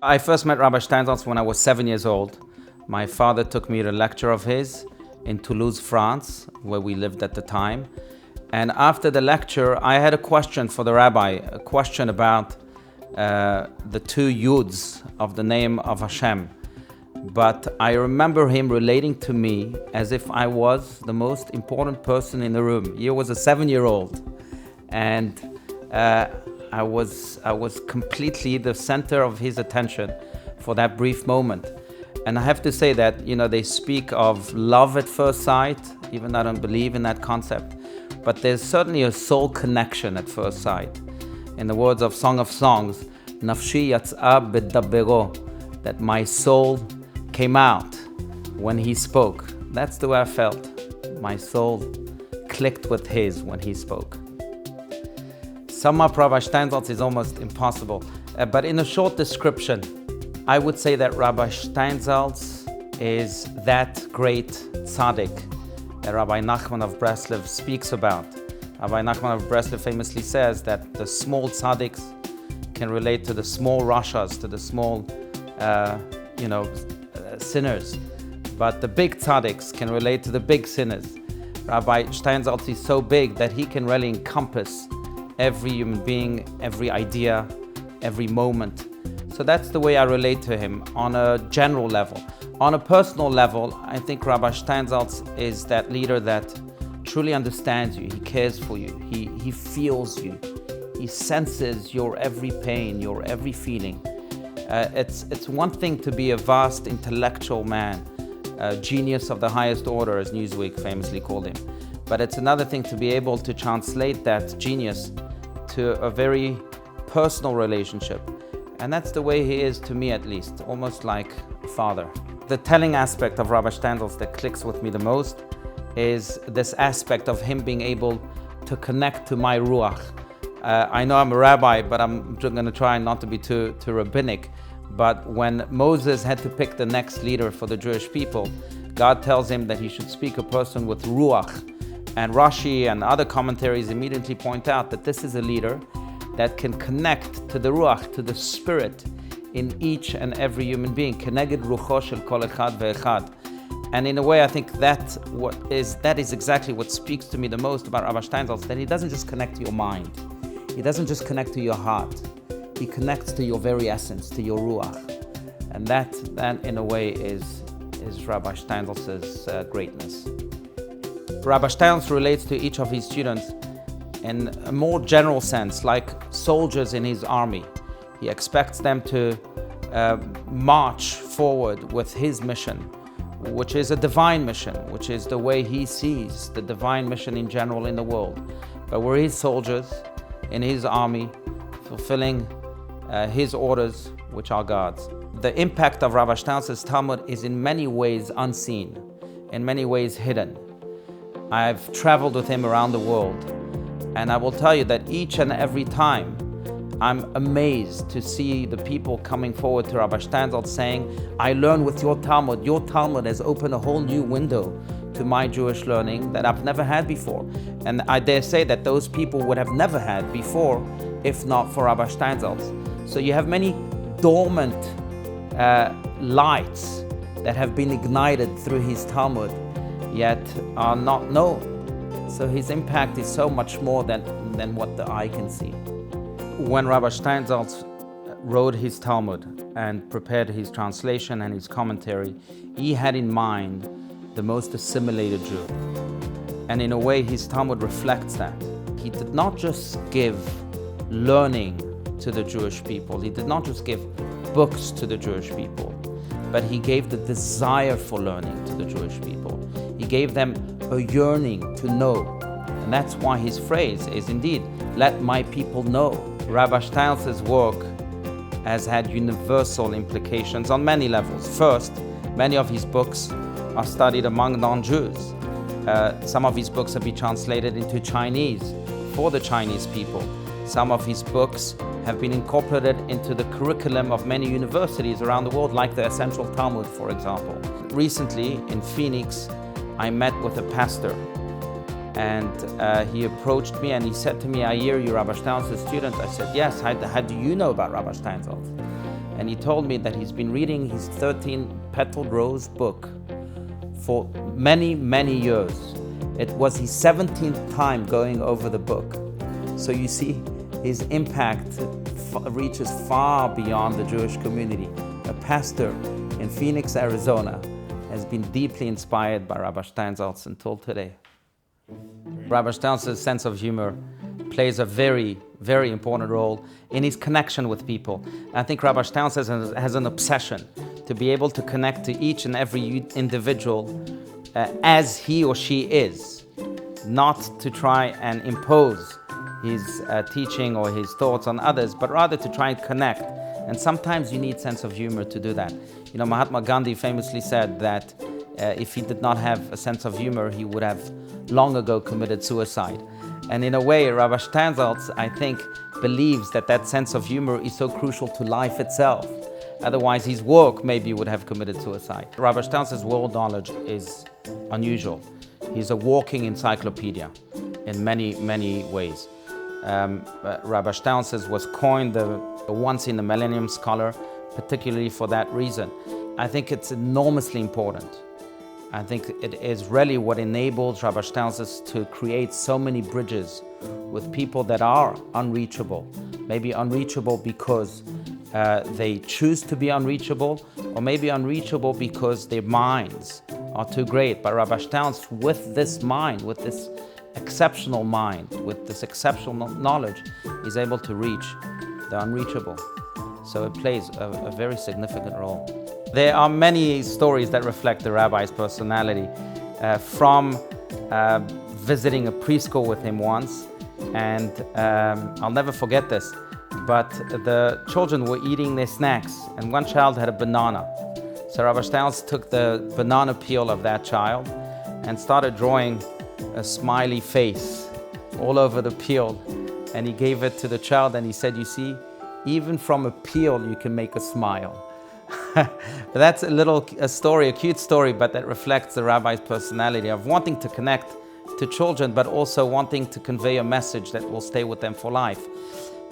I first met Rabbi Steinsaltz when I was 7 years old. My father took me to a lecture of his in Toulouse, France, where we lived at the time. And after the lecture, I had a question for the rabbi, a question about the two Yuds of the name of Hashem. But I remember him relating to me as if I was the most important person in the room. He was a 7-year-old, and I was completely the center of his attention for that brief moment. And I have to say that, they speak of love at first sight, even though I don't believe in that concept. But there's certainly a soul connection at first sight. In the words of Song of Songs, Nafshi yatz'a bedabero, that my soul came out when he spoke. That's the way I felt. My soul clicked with his when he spoke. Sum up Rabbi Steinsaltz is almost impossible. But in a short description, I would say that Rabbi Steinsaltz is that great tzaddik that Rabbi Nachman of Breslev speaks about. Rabbi Nachman of Breslev famously says that the small tzaddiks can relate to the small rashas, to the small, sinners. But the big tzaddiks can relate to the big sinners. Rabbi Steinsaltz is so big that he can really encompass every human being, every idea, every moment. So that's the way I relate to him on a general level. On a personal level, I think Rabbi Steinsaltz is that leader that truly understands you. He cares for you. He feels you. He senses your every pain, your every feeling. It's one thing to be a vast intellectual man, a genius of the highest order, as Newsweek famously called him. But it's another thing to be able to translate that genius to a very personal relationship. And that's the way he is to me, at least, almost like a father. The telling aspect of Rabbi Steinsaltz that clicks with me the most is this aspect of him being able to connect to my ruach. I know I'm a rabbi, but I'm going to try not to be too rabbinic. But when Moses had to pick the next leader for the Jewish people, God tells him that he should speak a person with ruach. And Rashi and other commentaries immediately point out that this is a leader that can connect to the ruach, to the spirit in each and every human being. Keneged rucho shel kol echad ve'echad. And in a way, I think that is exactly what speaks to me the most about Rabbi Steinsaltz, that he doesn't just connect to your mind. He doesn't just connect to your heart. He connects to your very essence, to your ruach. And that in a way is Rabbi Steinsaltz's greatness. Rabbi Steinsaltz relates to each of his students in a more general sense, like soldiers in his army. He expects them to march forward with his mission, which is a divine mission, which is the way he sees the divine mission in general in the world. But we're his soldiers in his army, fulfilling his orders, which are God's. The impact of Rabbi Steinsaltz's Talmud is in many ways unseen, in many ways hidden. I've traveled with him around the world, and I will tell you that each and every time I'm amazed to see the people coming forward to Rabbi Steinsaltz saying, I learn with your Talmud. Your Talmud has opened a whole new window to my Jewish learning that I've never had before. And I dare say that those people would have never had before if not for Rabbi Steinsaltz. So you have many dormant lights that have been ignited through his Talmud, yet are not known. So his impact is so much more than what the eye can see. When Rabbi Steinsaltz wrote his Talmud and prepared his translation and his commentary, he had in mind the most assimilated Jew. And in a way, his Talmud reflects that. He did not just give learning to the Jewish people. He did not just give books to the Jewish people, but he gave the desire for learning to the Jewish people. He gave them a yearning to know. And that's why his phrase is indeed, let my people know. Rabbi Steinsaltz's work has had universal implications on many levels. First, many of his books are studied among non-Jews. Some of his books have been translated into Chinese for the Chinese people. Some of his books have been incorporated into the curriculum of many universities around the world, like the Essential Talmud, for example. Recently, in Phoenix, I met with a pastor, and he approached me and he said to me, I hear you're Rabbi Steinsaltz's student. I said, yes, how do you know about Rabbi Steinsaltz? And he told me that he's been reading his 13 Petaled Rose book for many, many years. It was his 17th time going over the book. So you see, his impact reaches far beyond the Jewish community. A pastor in Phoenix, Arizona, has been deeply inspired by Rabbi Steinsaltz until today. Rabbi Steinsaltz's sense of humor plays a very, very important role in his connection with people. I think Rabbi Steinsaltz has an obsession to be able to connect to each and every individual as he or she is, not to try and impose his teaching or his thoughts on others, but rather to try and connect. And sometimes you need sense of humor to do that. You know, Mahatma Gandhi famously said that if he did not have a sense of humor, he would have long ago committed suicide. And in a way, Rabbi Steinsaltz, I think, believes that that sense of humor is so crucial to life itself. Otherwise, his work maybe would have committed suicide. Rabbi Steinsaltz's world knowledge is unusual. He's a walking encyclopedia in many, many ways. Rabbi Steinsaltz was coined the once in a millennium scholar, particularly for that reason. I think it's enormously important. I think it is really what enables Rabbi Steinsaltz to create so many bridges with people that are unreachable. Maybe unreachable because they choose to be unreachable, or maybe unreachable because their minds are too great. But Rabbi Steinsaltz, with this mind, with this exceptional mind, with this exceptional knowledge, is able to reach the unreachable. So it plays a very significant role. There are many stories that reflect the rabbi's personality, from visiting a preschool with him once, and I'll never forget this, but the children were eating their snacks, and one child had a banana. So Rabbi Steinsaltz took the banana peel of that child and started drawing a smiley face all over the peel, and he gave it to the child and he said, "You see, even from a peel you can make a smile." But that's a story, a cute story, but that reflects the rabbi's personality of wanting to connect to children, but also wanting to convey a message that will stay with them for life.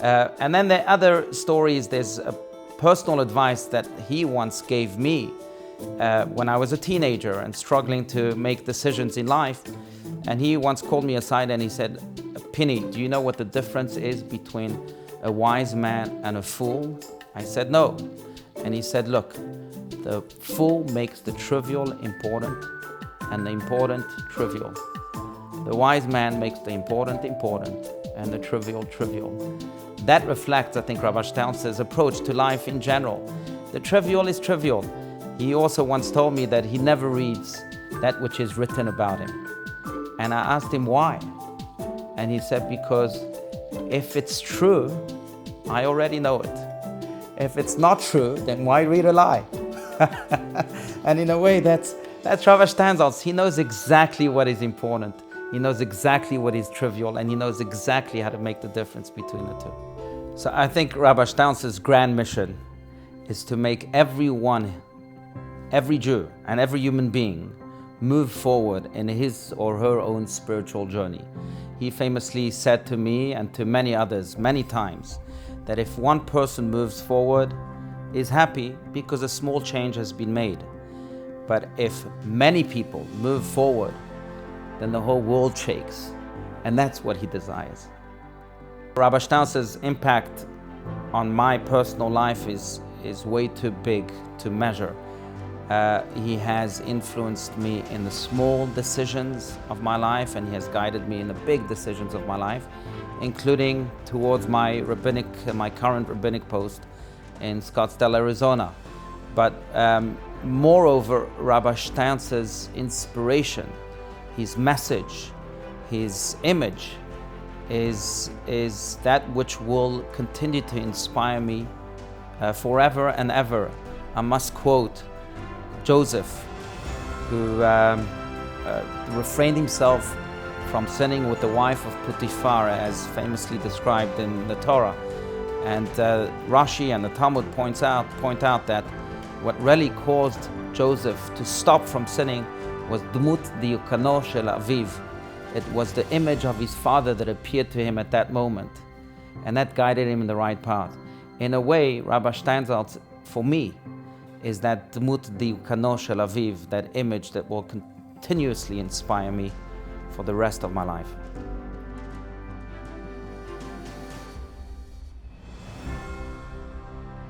And then there are other stories. There's a personal advice that he once gave me when I was a teenager and struggling to make decisions in life. And he once called me aside and he said, "Pinny, do you know what the difference is between a wise man and a fool?" I said, "No." And he said, "Look, the fool makes the trivial important and the important trivial. The wise man makes the important important and the trivial trivial." That reflects, I think, Rabbi Steinsaltz's approach to life in general. The trivial is trivial. He also once told me that he never reads that which is written about him. And I asked him why. And he said, "Because if it's true, I already know it. If it's not true, then why read a lie?" And in a way, that's Rabbi Steinsaltz. He knows exactly what is important. He knows exactly what is trivial, and he knows exactly how to make the difference between the two. So I think Rabbi Steinsaltz's grand mission is to make everyone, every Jew and every human being move forward in his or her own spiritual journey. He famously said to me and to many others many times that if one person moves forward, is happy because a small change has been made. But if many people move forward, then the whole world shakes. And that's what he desires. Rabbi Steinsaltz's impact on my personal life is way too big to measure. He has influenced me in the small decisions of my life, and he has guided me in the big decisions of my life, including towards my current rabbinic post in Scottsdale, Arizona. But moreover, Rabbi Steinsaltz's inspiration, his message, his image is that which will continue to inspire me forever and ever. I must quote Joseph, who refrained himself from sinning with the wife of Potiphar, as famously described in the Torah. And Rashi and the Talmud point out that what really caused Joseph to stop from sinning was Dmut Diukano Shel Aviv. It was the image of his father that appeared to him at that moment, and that guided him in the right path. In a way, Rabbi Steinsaltz for me, is that Dmut Dikano Shel Aviv, that image that will continuously inspire me for the rest of my life.